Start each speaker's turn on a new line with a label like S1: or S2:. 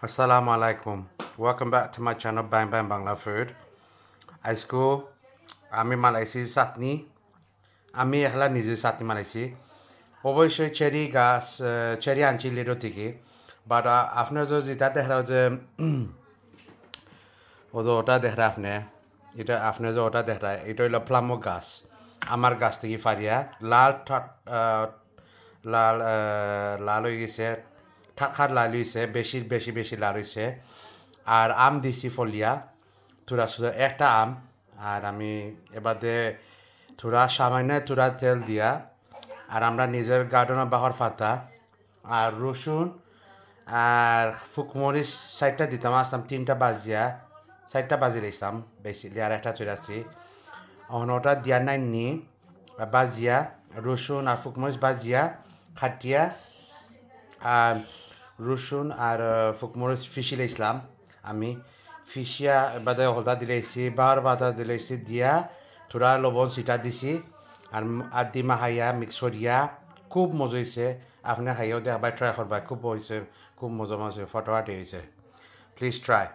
S1: Assalamu alaikum. Welcome back to my channel Bang Bang Bangla Food. আজকে আমি মালাইছি চাটনি আমি একলা নিজে চাটনি মালাইছি অবশ্যই চেরি আনছি লেরো থেকে বাট আপনার যেটা দেখা যে ওটা দেখা আপনি এটা আপনি যে ওটা দেখা এটা হইল ফ্লামো গাছ আমার গাছ থেকে ফারিয়া লাল লাল লাল হয়ে গেছে ঠাকার লাল হয়েছে বেশি লাল হয়েছে আর আম দিছি ফলিয়া থোড়া একটা আম আর আমি এবারে থোড়া সামান্য থোড়া তেল দিয়া আর আমরা নিজের গার্ডেনের বাহর পাতা আর রসুন আর ফুকমরিচ চারটা দিতাম আসতাম 3টা বাজিয়া 4টা বাজি লাইতাম বেসিকলি আর একটা থইরাছি ওটা দিয়া নাইনি বাজিয়া রসুন আর ফুকমরিচ বাজিয়া খাটিয়া আর রসুন আর ফুকমরিচ ফিসি লাইছিলাম আমি ফিসিয়া বাদে হলদা দিলাইছি বার বাদা দিলাইছি দিয়া থোড়া লবণ সিটা দিছি আর আদি মাহাইয়া মিক্স করিয়া খুব মজা হয়েছে আপনি খাইয়াও দেখাবাই ট্রাই করবা খুব হয়েছে খুব মজা ফটোয়াটি হয়েছে প্লিজ ট্রাই